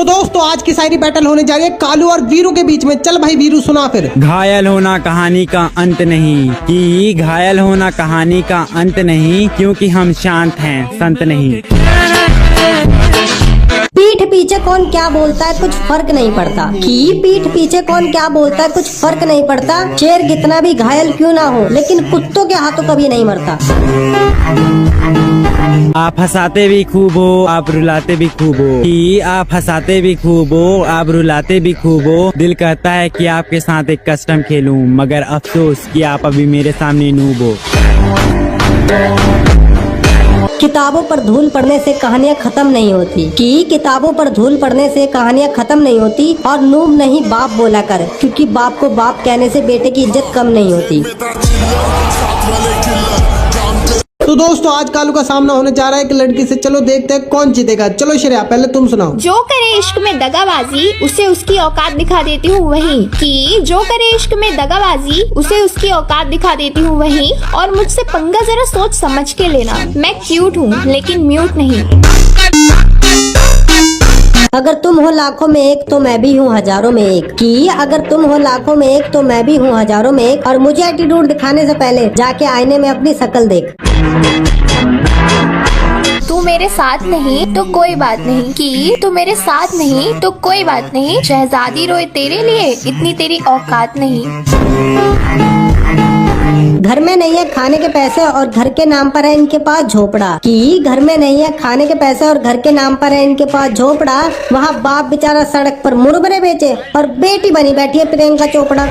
तो दोस्तों आज की शायरी बैटल होने जा रही है कालू और वीरू के बीच में। चल भाई वीरू सुना फिर। घायल होना कहानी का अंत नहीं, कि घायल होना कहानी का अंत नहीं, क्योंकि हम शांत हैं संत नहीं। पीठ पीछे कौन क्या बोलता है कुछ फर्क नहीं पड़ता, कि पीठ पीछे कौन क्या बोलता है कुछ फर्क नहीं पड़ता। शेर कितना भी घायल क्यों ना हो, लेकिन कुत्तों के हाथों कभी नहीं मरता। आप हंसाते भी खूब हो, आप रुलाते भी खूब हो, कि आप हंसाते भी खूब हो, आप रुलाते भी खूब हो। दिल कहता है कि आपके साथ एक कस्टम खेलूं, मगर अफसोस कि आप अभी मेरे सामने नूब हो। किताबों पर धूल पड़ने से कहानियाँ खत्म नहीं होती, कि किताबों पर धूल पड़ने से कहानियाँ खत्म नहीं होती। और नूब नहीं बाप बोला कर, क्योंकि बाप को बाप कहने से बेटे की इज्जत कम नहीं होती। तो दोस्तों आज कालू का सामना होने जा रहा है एक लड़की से। चलो देखते हैं कौन जीतेगा। चलो श्रेया पहले तुम सुनाओ। जो करे इश्क में दगाबाजी उसे उसकी औकात दिखा देती हूँ वही, कि जो करे इश्क में दगाबाजी उसे उसकी औकात दिखा देती हूँ वही। और मुझसे पंगा जरा सोच समझ के लेना, मैं क्यूट हूँ लेकिन म्यूट नहीं। अगर तुम हो लाखों में एक तो मैं भी हूँ हजारों में एक, कि अगर तुम हो लाखों में एक तो मैं भी हूँ हजारों में एक। और मुझे एटीट्यूड दिखाने से पहले जाके आईने में अपनी शक्ल देख। तू मेरे साथ नहीं तो कोई बात नहीं, कि तू मेरे साथ नहीं तो कोई बात नहीं। शहजादी रोए तेरे लिए इतनी तेरी औकात नहीं। घर में नहीं है खाने के पैसे और घर के नाम पर है इनके पास झोपड़ा, कि घर में नहीं है खाने के पैसे और घर के नाम पर है इनके पास झोपड़ा। वहाँ बाप बेचारा सड़क पर मुरमुरे बेचे और बेटी बनी बैठी है प्रियंका चोपड़ा।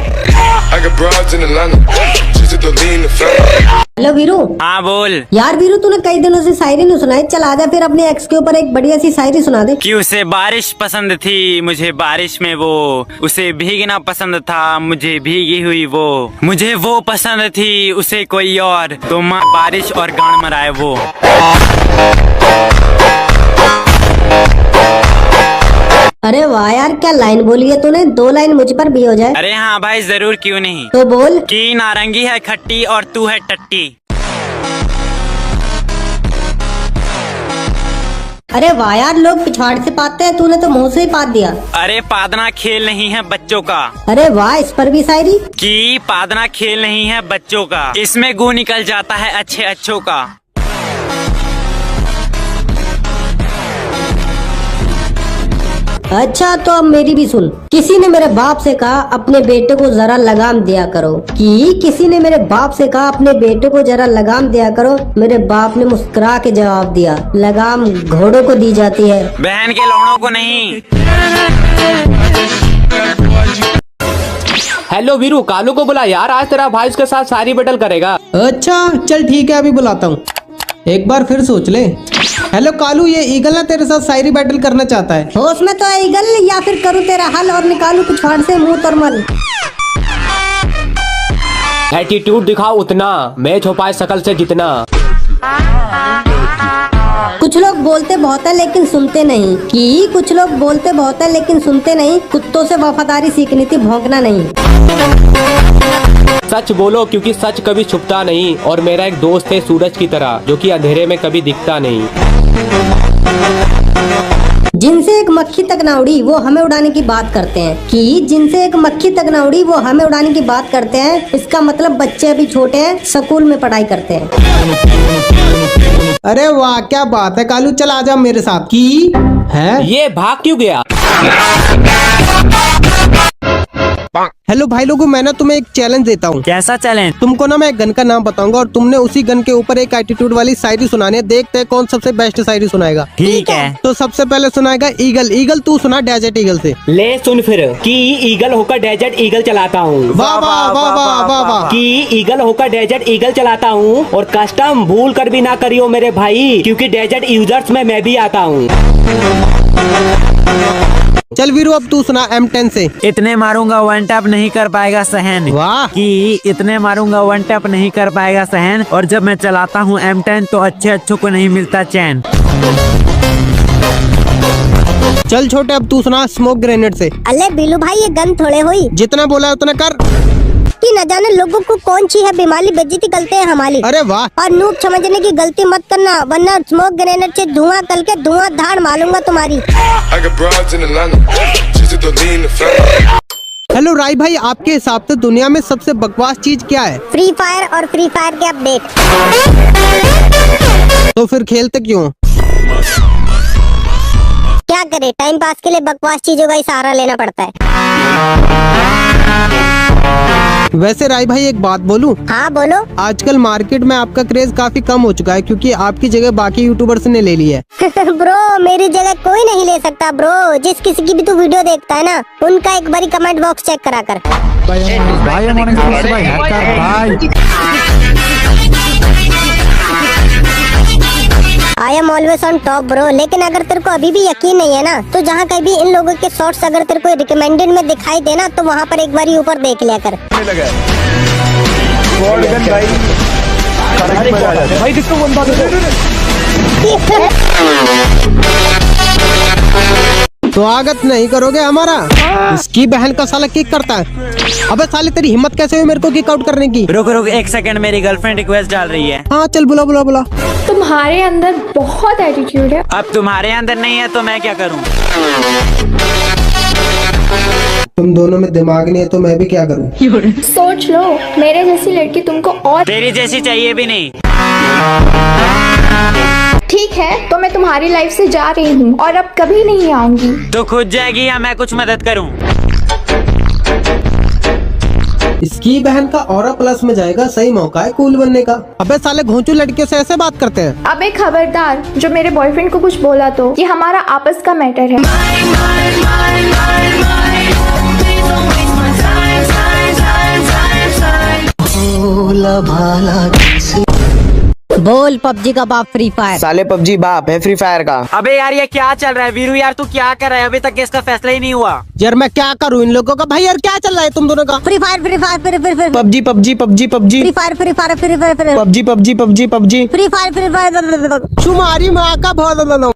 हेलो वीरू। हाँ बोल। यार वीरू तूने कई दिनों से शायरी नहीं सुनाई, चल आजा फिर अपने एक्स के ऊपर एक बढ़िया सी शायरी सुना दे। कि उसे बारिश पसंद थी मुझे बारिश में वो, उसे भीगना पसंद था मुझे भीगी हुई वो, मुझे वो पसंद थी उसे कोई और, तो माँ बारिश और गान मराए वो। अरे वाह यार क्या लाइन बोली है तूने, दो लाइन मुझ पर भी हो जाए। अरे हाँ भाई जरूर क्यों नहीं। तो बोल। कि नारंगी है खट्टी और तू है टट्टी। अरे वाह यार लोग पिछवाड़ से पाते हैं, तूने तो मुंह से ही पात दिया। अरे पादना खेल नहीं है बच्चों का। अरे वाह इस पर भी शायरी। कि पादना खेल नहीं है बच्चों का, इसमें गू निकल जाता है अच्छे अच्छों का। अच्छा तो अब मेरी भी सुन। किसी ने मेरे बाप से कहा अपने बेटे को जरा लगाम दिया करो, कि किसी ने मेरे बाप से कहा अपने बेटे को जरा लगाम दिया करो। मेरे बाप ने मुस्कुरा के जवाब दिया, लगाम घोड़ों को दी जाती है, बहन के लौड़ों को नहीं। हेलो वीरू, कालू को बुला यार, आज तेरा भाई उसके साथ शायरी बैटल करेगा। अच्छा चल ठीक है अभी बुलाता हूँ, एक बार फिर सोच ले। हेलो कालू ये ईगल ना तेरे साथ शायरी बैटल करना चाहता है। होश में तो है ईगल, या फिर करूँ तेरा हल और निकालू पिछवाड़ से मुंह तरमल। एटीट्यूड दिखाओ उतना, मैं छुपाए शकल से जितना। कुछ लोग बोलते बहुत है लेकिन सुनते नहीं, कि कुछ लोग बोलते बहुत है लेकिन सुनते नहीं। कुत्तों से वफादारी सीखनी थी, भौंकना नहीं। सच बोलो क्योंकि सच कभी छुपता नहीं। और मेरा एक दोस्त है सूरज की तरह, जो कि अंधेरे में कभी दिखता नहीं। जिनसे एक मक्खी तक ना उड़ी वो हमें उड़ाने की बात करते हैं, कि जिनसे एक मक्खी तक ना उड़ी वो हमें उड़ाने की बात करते हैं। इसका मतलब बच्चे अभी छोटे हैं, स्कूल में पढ़ाई करते हैं। अरे वाह क्या बात है कालू, चल आजा मेरे साथ। की है ये भाग क्यों गया? हेलो भाई लोगों, मैं ना तुम्हें एक चैलेंज देता हूँ। कैसा चैलेंज? तुमको ना मैं एक गन का नाम बताऊंगा और तुमने उसी गन के ऊपर एक एटीट्यूड वाली शायरी सुनानी है। देखते हैं कौन सबसे बेस्ट शायरी सुनाएगा। ठीक है। तो सबसे पहले सुनाएगा ईगल। ईगल तू सुना डेजर्ट ईगल से। ले सुन फिर, कि ईगल होकर डेजर्ट ईगल चलाता हूँ। वाह वाह वाह वाह वाह वाह। कि ईगल होकर डेजर्ट ईगल चलाता हूँ, और कस्टम भूल कर भी ना करियो मेरे भाई, क्योंकि डेजर्ट यूजर्स में मैं भी आता हूँ। चल वीरू अब तू सुना M10 से। इतने मारूंगा वन टैप नहीं कर पाएगा सहन। वाह। कि इतने मारूंगा वन टैप नहीं कर पाएगा सहन, और जब मैं चलाता हूँ M10 तो अच्छे अच्छों को नहीं मिलता चैन। चल छोटे अब तू सुना स्मोक ग्रेनेड से। अले बिलू भाई ये गन थोड़े हुई, जितना बोला उतना कर। कि न जाने लोगों को कौन सी है बीमारी, बेइज्जती करते हैं हमारी। अरे वाह। और नूब समझने की गलती मत करना, वरना स्मोक ग्रेनेड से धुआं करके धुआंधार मारूंगा तुम्हारी। हेलो राय भाई, आपके हिसाब से दुनिया में सबसे बकवास चीज क्या है? फ्री फायर और फ्री फायर के अपडेट। तो फिर खेलते क्यों? क्या करे, टाइम पास के लिए बकवास चीजों का ही सहारा लेना पड़ता है। वैसे राय भाई एक बात बोलूं? हाँ बोलो। आजकल मार्केट में आपका क्रेज काफी कम हो चुका है, क्योंकि आपकी जगह बाकी यूट्यूबर्स ने ले ली है। ब्रो मेरी जगह कोई नहीं ले सकता ब्रो। जिस किसी की भी तू वीडियो देखता है ना, उनका एक बारी कमेंट बॉक्स चेक करा कर। I am always on top bro. लेकिन अगर तेरे को अभी भी यकीन नहीं है ना, तो जहाँ कहीं भी इन लोगों के शॉर्ट्स अगर तेरे को रिकमेंडेड में दिखाई देना, तो वहाँ पर एक बारी ऊपर देख लिया कर। स्वागत नहीं करोगे हमारा? इसकी बहन का साला किक करता है। अबे साले तेरी हिम्मत कैसे हुई मेरे को किक आउट करने की? रुक रुक एक सेकंड, मेरी गर्लफ्रेंड रिक्वेस्ट डाल रही है। हाँ चल बुला बुला बुला। तुम्हारे अंदर बहुत एटीट्यूड है। अब तुम्हारे अंदर नहीं है तो मैं क्या करूं? तुम दोनों में दिमाग नहीं है तो मैं भी क्या करूं? सोच लो, मेरे जैसी लड़की तुमको और तेरी जैसी चाहिए भी नहीं। ठीक है, तो मैं तुम्हारी लाइफ से जा रही हूँ और अब कभी नहीं आऊंगी। तो खुद जाएगी या मैं कुछ मदद करूं? इसकी बहन का ऑरा प्लस में जाएगा, सही मौका है कूल बनने का। अबे साले घोंचू लड़कियों से ऐसे बात करते हैं? अबे खबरदार, जो मेरे बॉयफ्रेंड को कुछ बोला तो ये हमारा आपस का मैटर है। बोल पबजी का बाप फ्री फायर। साले पबजी बाप है फ्री फायर का। अबे यार ये क्या चल रहा है? वीरू यार तू क्या कर रहा है? अभी तक इसका फैसला ही नहीं हुआ। यार मैं क्या करूं इन लोगों का? भाई यार क्या चल रहा है तुम दोनों का? Free fire free fire free fire PUBG PUBG PUBG PUBG free fire free fire free fire PUBG PUBG PUBG PUBG free fire free fire. तुम्हारी माँ का बहुत।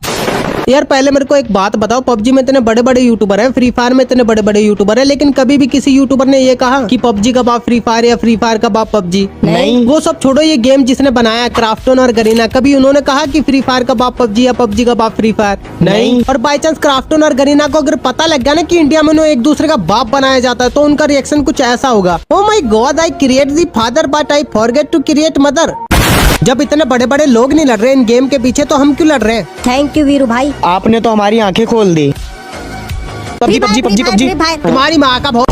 यार पहले मेरे को एक बात बताओ, पबजी में इतने बड़े बड़े यूट्यूबर हैं, फ्री फायर में इतने बड़े बड़े यूट्यूबर हैं, लेकिन कभी भी किसी यूट्यूबर ने ये कहा कि पबजी का बाप फ्री फायर या फ्री फायर का बाप पबजी? नहीं। वो सब छोड़ो, ये गेम जिसने बनाया क्राफ्टन और गरीना, कभी उन्होंने कहा कि फ्री फायर का बाप पबजी या पबजी का बाप फ्री फायर? नहीं। और बाई चांस क्राफ्टन और गरीना को अगर पता लग गया ना कि इंडिया में उन्हें एक दूसरे का बाप बनाया जाता है, तो उनका रिएक्शन कुछ ऐसा होगा, oh my god, I create the father but I forget to create mother. जब इतने बड़े बड़े लोग नहीं लड़ रहे इन गेम के पीछे, तो हम क्यों लड़ रहे हैं? थैंक यू वीरू भाई। आपने तो हमारी आंखें खोल दी। पबजी पबजी पबजी पबजी तुम्हारी माँ का बहुत।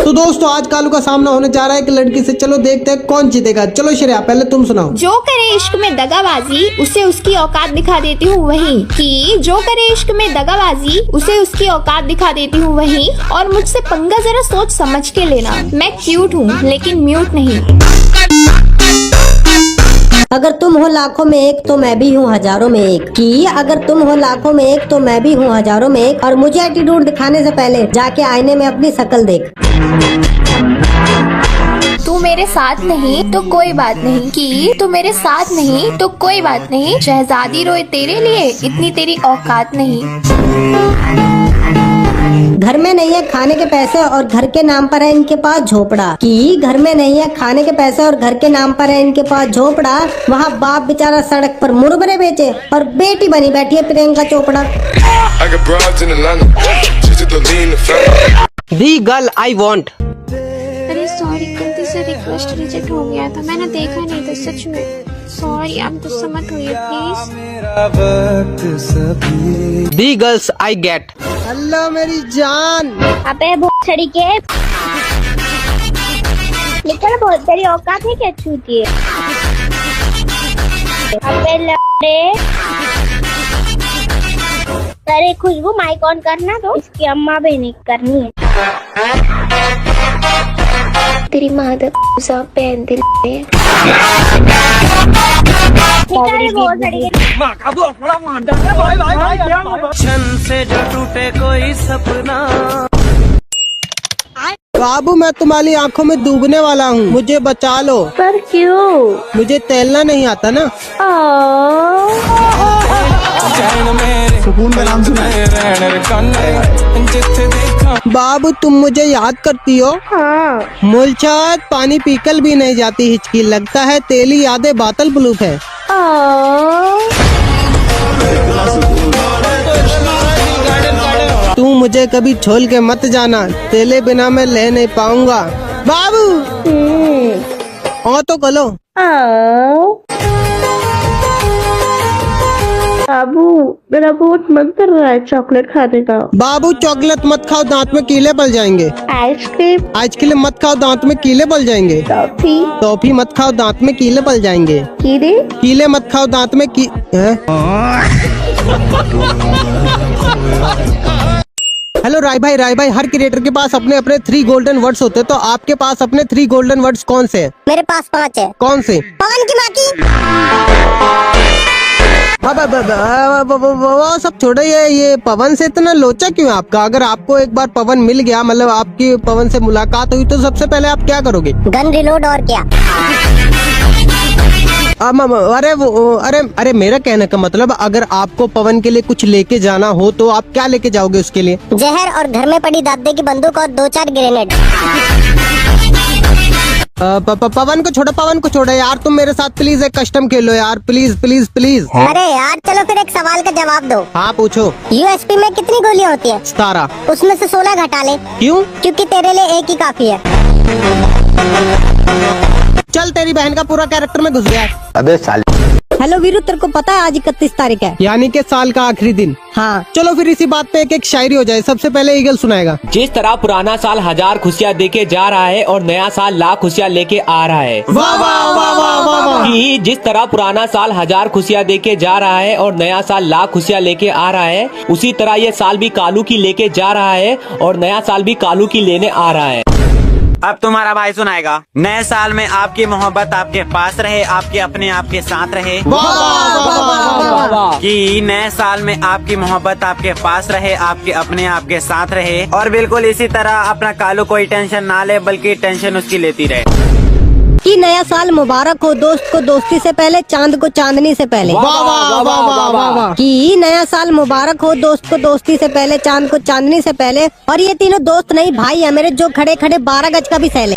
तो दोस्तों आज कालू का सामना होने जा रहा है एक लड़की से। चलो देखते हैं कौन जीतेगा। चलो श्रेया पहले तुम सुनाओ। जो करे इश्क में दगाबाजी उसे उसकी औकात दिखा देती हूँ वहीं। कि जो करे इश्क में दगाबाजी उसे उसकी औकात दिखा देती हूँ वहीं। और मुझसे पंगा जरा सोच समझ के लेना। मैं क्यूट हूँ लेकिन म्यूट नहीं। अगर तुम हो लाखों में एक तो मैं भी हूँ हजारों में एक। कि अगर तुम हो लाखों में एक तो मैं भी हूँ हजारों में एक। और मुझे एटीट्यूड दिखाने से पहले जाके आईने में अपनी शक्ल देख। तू मेरे साथ नहीं तो कोई बात नहीं। कि तू मेरे साथ नहीं तो कोई बात नहीं। शहजादी रोए तेरे लिए, इतनी तेरी औकात नहीं। घर में नहीं है खाने के पैसे और घर के नाम पर है इनके पास झोपड़ा। कि घर में नहीं है खाने के पैसे और घर के नाम पर है इनके पास झोपड़ा। वहाँ बाप बेचारा सड़क पर मुरमुरे बेचे और बेटी बनी बैठी है प्रियंका चोपड़ा। दी गर्ल आई वॉन्ट। अरे सॉरी, गलती से रिक्वेस्ट रिजेक्ट हो गया था, मैंने देखा नहीं था सच में। सॉरी, आप गुस्सा मत होइए please. The girls I get. Hello मेरी जान। अबे छड़ी के निकल, बहुत तेरी औकात है क्या छूती है? अबे लड़े, अरे खुशबू माइक ऑन करना, तो इसकी अम्मा भी नहीं करनी है। तेरी मादर पहन दिल से जो टूटे कोई सपना। बाबू मैं तुम्हारी आंखों में डूबने वाला हूँ, मुझे बचा लो। पर क्यों? मुझे तैरना नहीं आता ना। सुकून का नाम सुना है। बाबू तुम मुझे याद करती हो? हाँ। मूलछात पानी पीकल भी नहीं जाती हिचकी, लगता है तेली यादें बातल ब्लूफ है। तू मुझे कभी छोड़ के मत जाना, तेले बिना मैं ले नहीं पाऊंगा। बाबू हाँ तो कलो। बाबू मेरा बहुत मन कर रहा है चॉकलेट खाने का। बाबू चॉकलेट मत खाओ, दांत में कीले पड़ जाएंगे। आइसक्रीम, आइसक्रीम मत खाओ, दांत में कीले पड़ जाएंगे। टॉफी, टॉफी मत खाओ, दांत में कीले पड़ जाएंगे। कीड़े, कीले मत खाओ, दांत में हेलो राय भाई, हर क्रिएटर के पास अपने अपने 3 गोल्डन वर्ड्स होते हैं, तो आपके पास अपने 3 गोल्डन वर्ड्स कौन से हैं? मेरे पास 5 है। कौन से? पवन की माँ की। वो सब छोड़ो, ये पवन से इतना लोचा क्यों आपका? अगर आपको एक बार पवन मिल गया, मतलब आपकी पवन से मुलाकात हुई, तो सबसे पहले आप क्या करोगे? गन रिलोड और क्या। अरे मेरा कहने का मतलब, अगर आपको पवन के लिए कुछ लेके जाना हो तो आप क्या लेके जाओगे उसके लिए? जहर और घर में पड़ी दादे की बंदूक और 2-4 ग्रेनेड। पवन को छोड़ो यार, तुम मेरे साथ प्लीज एक कस्टम खेलो यार, प्लीज। अरे यार चलो फिर एक सवाल का जवाब दो। हाँ पूछो। यूएसपी में कितनी गोलियां होती हैं? 17। उसमें से 16 घटा ले। क्यों? क्योंकि तेरे लिए एक ही काफी है। चल तेरी बहन का पूरा कैरेक्टर में घुस गया है। अबे साले। हेलो वीरू, तेरे को पता है आज 31 तारीख है? यानी कि साल का आखिरी दिन। हाँ। चलो फिर इसी बात पे एक शायरी हो जाए। सबसे पहले ईगल सुनाएगा। जिस तरह पुराना साल 1000 खुशियाँ देके जा रहा है और नया साल लाख खुशियाँ लेके आ रहा है। वाह वाह वाह वाह वाह वाह। कि जिस तरह पुराना साल 1000 खुशियाँ देके जा रहा है और नया साल लाख खुशियाँ लेके आ रहा है, उसी तरह ये साल भी कालू की लेके जा रहा है और नया साल भी कालू की लेने आ रहा है। अब तुम्हारा भाई सुनाएगा। नए साल में आपकी मोहब्बत आपके पास रहे, आपके अपने आपके साथ रहे। कि नए साल में आपकी मोहब्बत आपके पास रहे, आपके अपने आपके साथ रहे, और बिल्कुल इसी तरह अपना कालू कोई टेंशन ना ले, बल्कि टेंशन उसकी लेती रहे। कि नया साल मुबारक हो दोस्त को दोस्ती से पहले, चांद को चांदनी से पहले। वाह वाह वाह वाह वाह वाह। कि नया साल मुबारक हो दोस्त को दोस्ती से पहले, चांद को चांदनी से पहले। और ये तीनों दोस्त नहीं भाई है मेरे, जो खड़े खड़े 12 गज का भी सह ले।